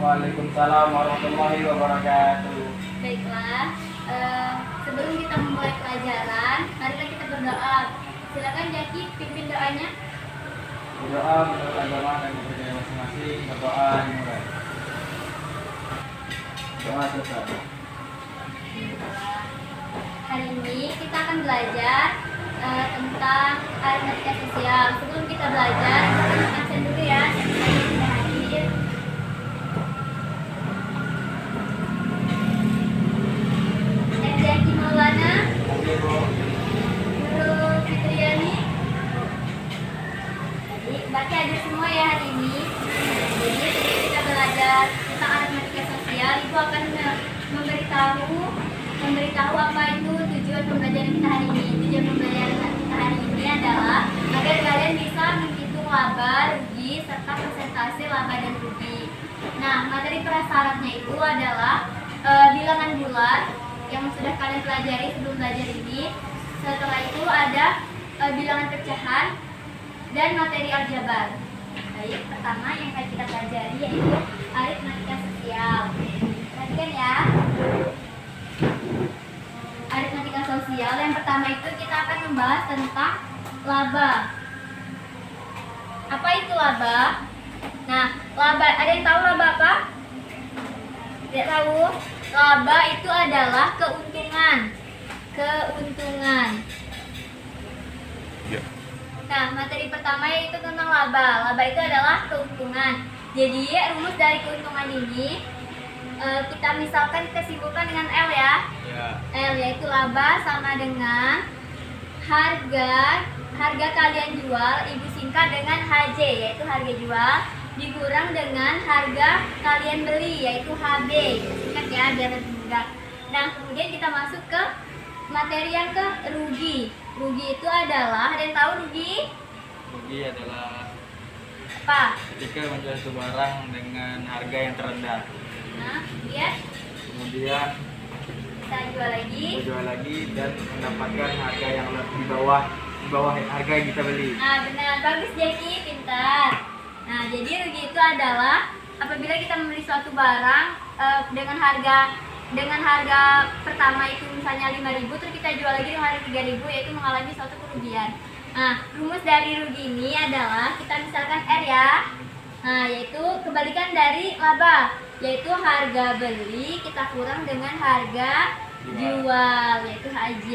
Waalaikumsalam warahmatullahi wabarakatuh. Baiklah, sebelum kita memulai pelajaran, marilah kita berdoa. Silakan Jaki, pimpin doanya. Berdoa menurut agama dan kepercayaan masing-masing. Berdoa dimulai. Doa selesai. Hari ini kita akan belajar tentang aritmatika sosial. Sebelum kita belajar, kita absen dulu ya. Kita hadir. Jaki Maulana, Oke, Bu. Nurul Fitriani. Jadi, berarti hadir semua ya hari ini. Jadi, kita belajar tentang aritmatika sosial. Ibu akan memberitahu apa itu tujuan pembelajaran kita hari ini. Tujuan pembelajaran kita hari ini adalah agar kalian bisa menghitung laba, rugi, serta persentase laba dan rugi. Nah, materi prasyaratnya itu adalah bilangan bulat yang sudah kalian pelajari sebelum belajar ini. Setelah itu ada bilangan pecahan dan materi aljabar. Baik, pertama yang akan kita pelajari yaitu aritmatika sosial. Perhatikan ya. Aritmatika sosial yang pertama itu kita akan membahas tentang laba. Apa itu laba? Nah, laba, ada yang tahu laba apa? Tidak tahu? Laba itu adalah keuntungan. Keuntungan. Ya. Nah, materi pertama yaitu tentang laba. Laba itu adalah keuntungan. Jadi, rumus dari keuntungan ini kita misalkan kita simpulkan dengan L ya. Ya. L yaitu laba sama dengan harga kalian jual, ibu singkat dengan HJ yaitu harga jual, dikurang dengan harga kalian beli yaitu HB. Singkat ya biar lebih mudah. Nah, kemudian kita masuk ke materi yang ke rugi. Rugi itu adalah, ada yang tahu rugi? Rugi adalah Apa? ketika menjual satu barang dengan harga yang terendah. Nah, kemudian Kemudian kita jual lagi. menjual lagi dan mendapatkan harga yang lebih di bawah harga yang kita beli. Nah, benar, bagus Jaki, pintar. Nah, jadi rugi itu adalah apabila kita membeli suatu barang dengan harga pertama itu misalnya 5.000, terus kita jual lagi dengan harga 3.000, yaitu mengalami suatu kerugian. Nah, rumus dari rugi ini adalah kita misalkan R ya. Nah, yaitu kebalikan dari laba, yaitu harga beli kita kurang dengan harga jual, yaitu HJ.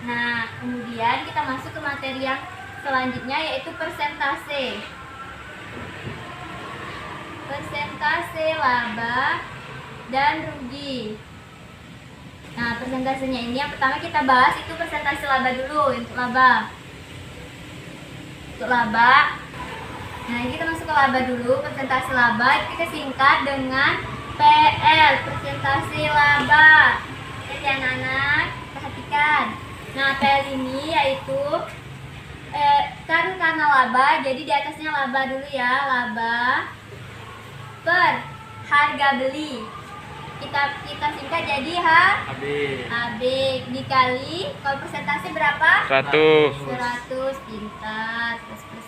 Nah, kemudian kita masuk ke materi yang selanjutnya yaitu persentase. Persentase laba dan rugi. Nah, persentasenya ini yang pertama kita bahas itu persentase laba dulu, untuk laba. Untuk laba. Nah, ini kita masuk ke laba dulu, persentase laba itu kita singkat dengan PL, persentase laba. Lihat ya anak-anak, perhatikan. Nah, PL ini yaitu karena laba, jadi di atasnya laba dulu ya, laba per harga beli. Kita singkat jadi HB. HB dikali, kalau persentase berapa? 100. 100, pintar,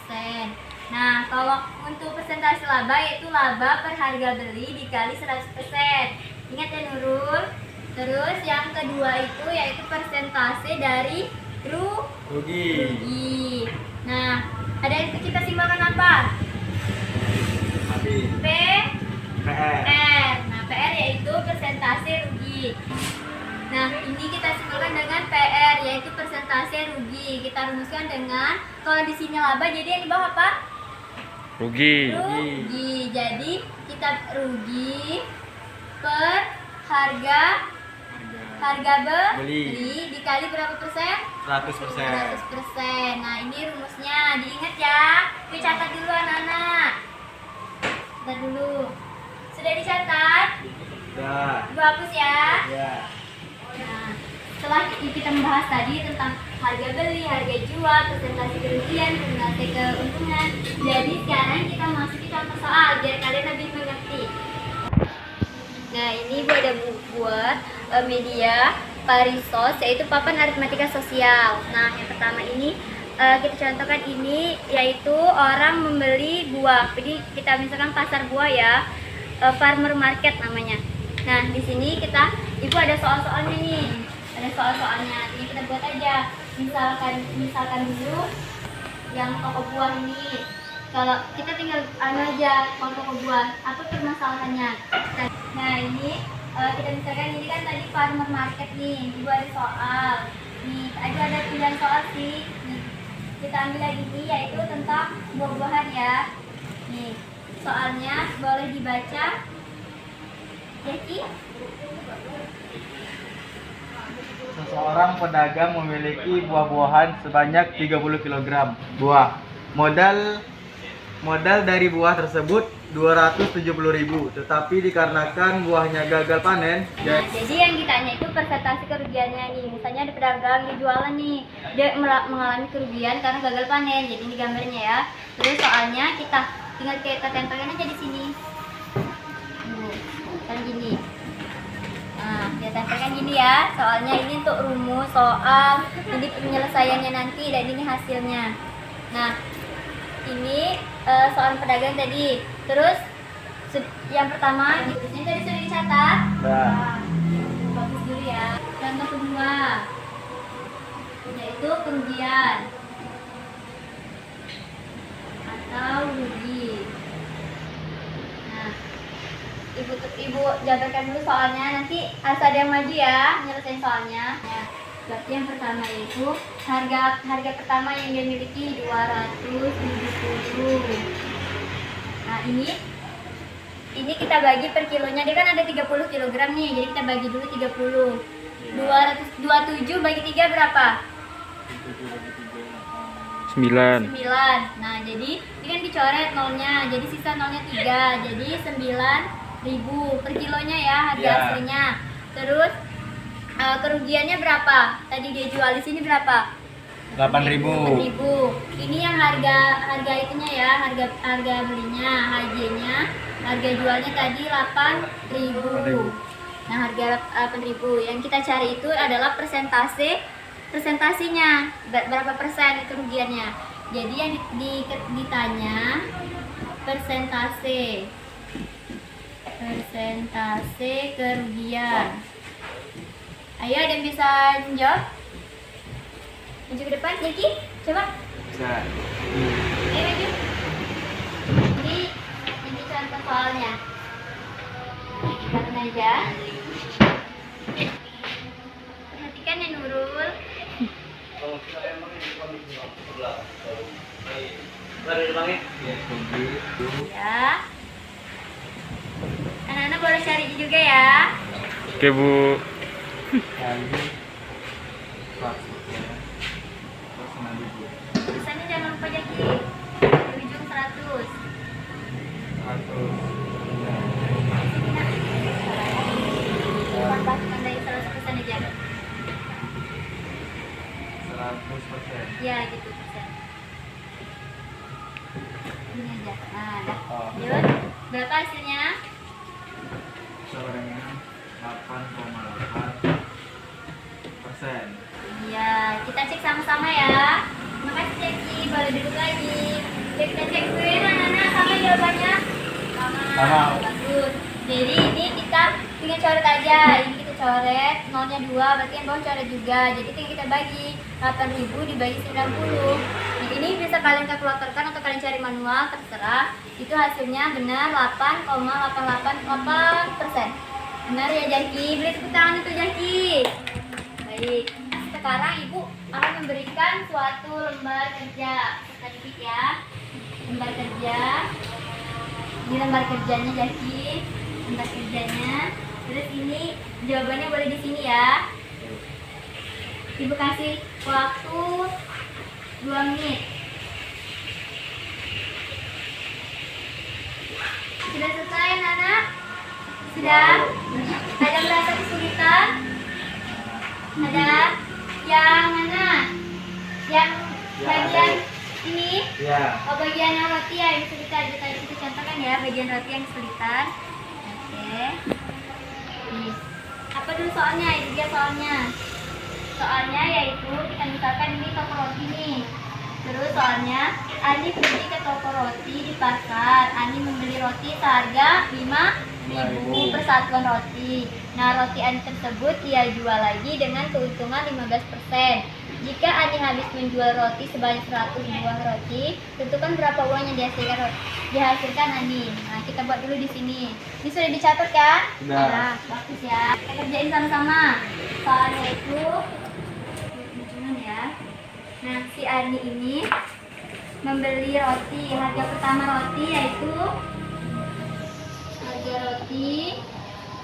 100%. Nah, kalau untuk persentase laba yaitu laba per harga beli dikali 100%. Ingat ya Nurul. Terus yang kedua itu yaitu persentase dari rugi. Nah, ada yang kita simbolkan apa? HB. PR. PR. Nah, PR yaitu persentase rugi. Nah, ini kita simbolkan dengan PR yaitu persentase rugi. Kita rumuskan dengan, kalau di sini laba jadi yang di bawah apa? Rugi. Rugi. Jadi kita rugi per harga beli dikali berapa persen? 100%. 100%. Nah, ini rumusnya diingat ya. Dicatat dulu anak-anak. Catat dulu. Sudah dicatat? Sudah. Ibu hapus ya. Ya. Nah, setelah kita membahas tadi tentang harga beli, harga jual, persentase kerugian, persentase keuntungan. Jadi sekarang kita masuki contoh soal biar kalian lebih mengerti. Nah, ini Ibu ada buat media Parisos yaitu papan aritmatika sosial. Nah, yang pertama ini kita contohkan ini yaitu orang membeli buah. Jadi kita misalkan pasar buah ya. farmer market namanya. Nah, di sini ibu ada soal-soalnya nih. Ada soal-soalnya. Ini kita buat aja. Misalkan dulu yang toko buah ini. Kalau kita tinggal aja kalau toko buah, apa permasalahannya? Nah, ini kita misalkan ini kan tadi farmer market nih. Ibu ada soal. Nih, ada pilihan soal sih. Nih, kita ambil lagi nih, yaitu tentang buah-buahan ya. Nih, soalnya boleh dibaca. Jadi, Seseorang pedagang memiliki buah-buahan sebanyak 30 kg buah. Modal dari buah tersebut 270.000, tetapi dikarenakan buahnya gagal panen. nah, jadi yang ditanya itu persentase kerugiannya nih. Misalnya ada pedagang di jualan nih, dia mengalami kerugian karena gagal panen. Jadi ini gambarnya ya. Terus soalnya tinggal kita tempelkan aja di sini. Kan gini. Nah, kita tempelkan gini ya. Soalnya ini untuk rumus soal, ini penyelesaiannya nanti dan ini hasilnya. Nah, ini soal pedagang tadi. Terus yang pertama, ini tadi sudah dicatat. Nah, bagus dulu ya. Contoh kedua, yaitu kerugian atau rugi. Nah, ibu jabarkan dulu soalnya. Nanti harus ada yang maju ya, nyelesain soalnya. Ya. Berarti yang pertama itu harga pertama yang dia miliki 270. Nah, ini kita bagi per kilonya. Dia kan ada 30 kg nih. Jadi kita bagi dulu 30. 227 bagi 3 berapa? 9. 9. Nah, jadi ini kan dicoret nolnya. Jadi sisa nolnya 3. Jadi 9.000 per kilonya ya harga aslinya. Terus kerugiannya berapa? Tadi dia jual di sini berapa? 8.000. 8.000. Ini yang harga itunya ya, harga belinya, HJ-nya, harga jualnya tadi 8.000. Nah, harga 8.000. Yang kita cari itu adalah presentasinya. Berapa persen kerugiannya. Jadi yang ditanya persentase kerugian. Ayo, ada yang bisa jawab? Maju ke depan, Jaki, coba. Bisa. Ayo maju. Ini contoh soalnya. Kita aja. Perhatikan ya Nurul. Ya. Anak-anak boleh cari juga ya. Oke, Bu. Tulisannya jangan lupa Jaki. Di ujung 100. Tambahkan dari 100% aja. 100%. Ya, gitu persen. Ini aja. Nah, dah. Oh. Yuk, berapa hasilnya? Sebenarnya 8,8%. Iya, kita cek sama-sama ya. Terima kasih Jaki, boleh duduk lagi. Yuk kita cek dulu ya anak-anak, sama jawabannya? Sama. Bagus. Jadi ini kita tinggal coret aja. Ini kita coret, nolnya 2, berarti yang bawah coret juga. Jadi tinggal kita bagi 8.000 dibagi 90. Nah, ini bisa kalian kalkulatorkan atau kalian cari manual, terserah. Itu hasilnya benar 8,888%. Benar ya Jaki? Beri tepuk tangan untuk Jaki. Baik. Sekarang Ibu akan memberikan suatu lembar kerja. Kita titik ya. Lembar kerja. Ini lembar kerjanya Jaki. Lembar kerjanya. Terus ini jawabannya boleh di sini ya. Ibu kasih waktu 2 menit. Sudah selesai anak-anak? Sudah? Ada merasa kesulitan? Ada yang mana? Yang bagian ini? Ya. Oh, bagian yang roti ya, yang kesulitan. Kita contohkan ya, bagian roti yang kesulitan. Oke. Nih. Apa dulu soalnya? Itu dia soalnya. Soalnya yaitu kita misalkan ini toko roti nih. Terus soalnya Ani pergi ke toko roti di pasar. Ani membeli roti seharga 5.000 per satuan roti. Nah, roti Ani tersebut ia jual lagi dengan keuntungan 15%. Jika Ani habis menjual roti sebanyak 100 buah roti, tentukan berapa uang yang dihasilkan Ani. Nah, kita buat dulu di sini. Ini sudah dicatat kan? Sudah. Nah, bagus ya. Kita kerjain sama-sama. Soalnya itu hitungan ya. Nah, si Ani ini membeli roti. Harga pertama roti yaitu harga roti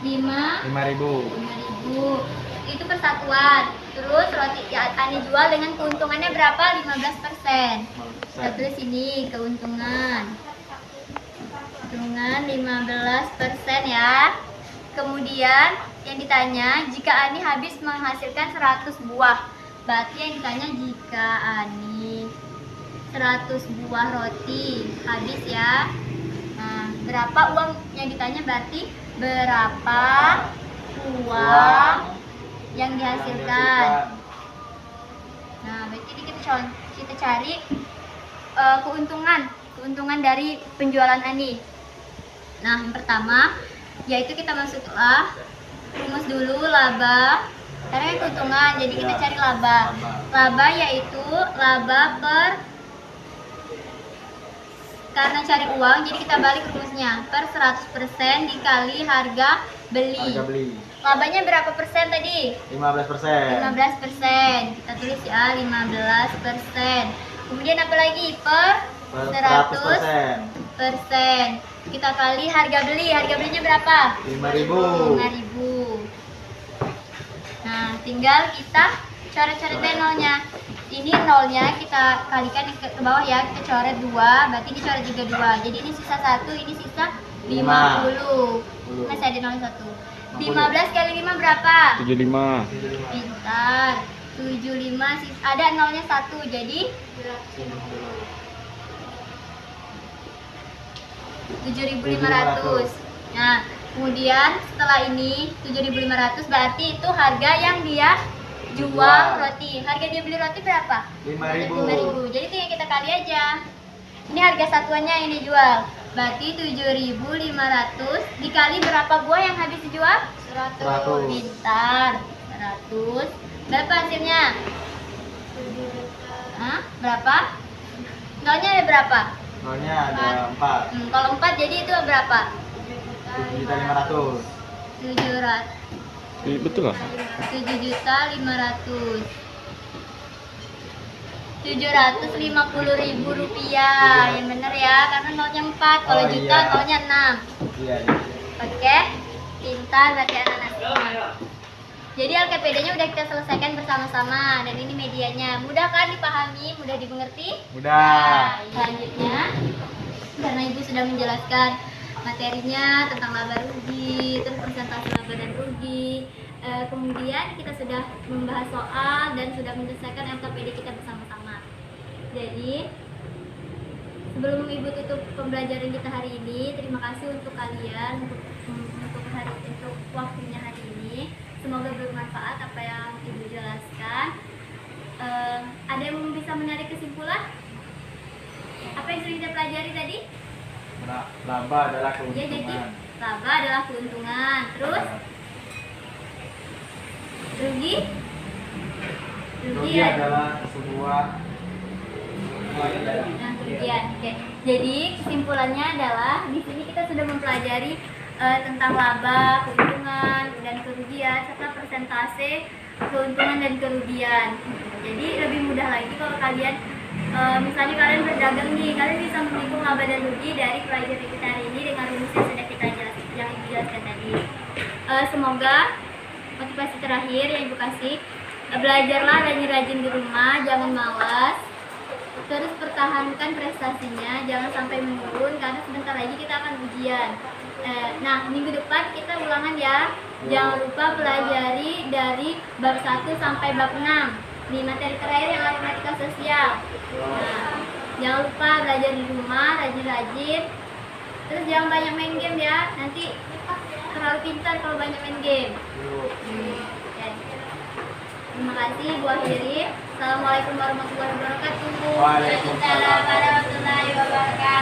5.000. 5.000. Itu persatuan. Terus roti ya Ani jual dengan keuntungannya berapa? 15%. Kita tulis ini keuntungan. Keuntungan 15% ya. Kemudian yang ditanya, jika Ani habis menghasilkan 100 buah. Berarti yang ditanya jika Ani 100 buah roti habis ya. Nah, berapa uang yang ditanya berarti berapa uang yang dihasilkan. Nah, berarti kita cari keuntungan dari penjualan Ani. Nah, yang pertama yaitu kita masuklah rumus dulu laba. Karena yang keuntungan, jadi kita cari laba. Laba yaitu laba per, karena cari uang jadi kita balik rumusnya, per 100% dikali harga beli. Harga beli. Labanya berapa persen tadi? 15%. 15%. Kita tulis ya 15%. Kemudian apa lagi? Per 100%. Kita kali harga beli. Harga belinya berapa? 5.000. 5.000. Nah, tinggal kita coret-coret nolnya. Ini nolnya kita kalikan ke bawah ya. Kita coret 2, berarti ini coret juga 2. Jadi ini sisa 1, ini sisa 50. Masih ada nol 1. 15 kali 5 berapa? 75. Pintar. 75 ada nolnya 1, jadi 7.500. Nah, kemudian setelah ini 7.500 berarti itu harga yang dia jual roti. Harga dia beli roti berapa? 5.000. 5.000. Jadi tinggal kita kali aja. Ini harga satuannya yang dijual. Berarti 7.500 dikali berapa buah yang habis dijual? 100. Pintar. 100. Berapa hasilnya? Hah? Berapa? Nolnya ada berapa? Nolnya ada 4. Kalau 4 jadi itu berapa? 7.500. 700. Betul lah. 7.500. 750.000 rupiah. Yang bener ya, karena nolnya 4. Kalau juta iya. nolnya 6. Iya. Oke, pintar berarti anak-anak semua. Jadi LKPD-nya udah kita selesaikan bersama-sama, dan ini medianya. Mudah kan dipahami, mudah dimengerti? Mudah. Nah, selanjutnya, karena Ibu sudah menjelaskan materinya tentang laba rugi, terus persentase laba dan rugi. Kemudian kita sudah membahas soal dan sudah menyelesaikan LKPD kita bersama-sama. Jadi sebelum Ibu tutup pembelajaran kita hari ini, terima kasih untuk kalian untuk waktunya hari ini. Semoga bermanfaat apa yang Ibu jelaskan. Ada yang bisa menarik kesimpulan? Apa yang sudah kita pelajari tadi? Laba adalah Ya, jadi keuntungan. laba adalah keuntungan. Terus rugi? Rugi adalah sebuah Nah, kerugian. Oke. Jadi kesimpulannya adalah di sini kita sudah mempelajari tentang laba, keuntungan, dan kerugian serta persentase keuntungan dan kerugian. Jadi lebih mudah lagi kalau kalian misalnya kalian berdagang nih, kalian bisa menghitung laba dan rugi dari pelajaran kita hari ini dengan rumus yang sudah kita jelaskan tadi. Semoga motivasi terakhir yang Ibu kasih, belajarlah rajin-rajin di rumah, jangan malas. Terus pertahankan prestasinya, jangan sampai menurun karena sebentar lagi kita akan ujian. Nah, minggu depan kita ulangan ya. Jangan lupa pelajari dari bab 1 sampai bab 6 di materi terakhir yang matematika sosial. Nah, jangan lupa belajar di rumah, rajin-rajin. Terus jangan banyak main game ya, nanti terlalu pintar kalau banyak main game. Ya. Terima kasih Bu akhiri. Assalamualaikum warahmatullahi wabarakatuh. Waalaikumsalam. Warahmatullahi wabarakatuh.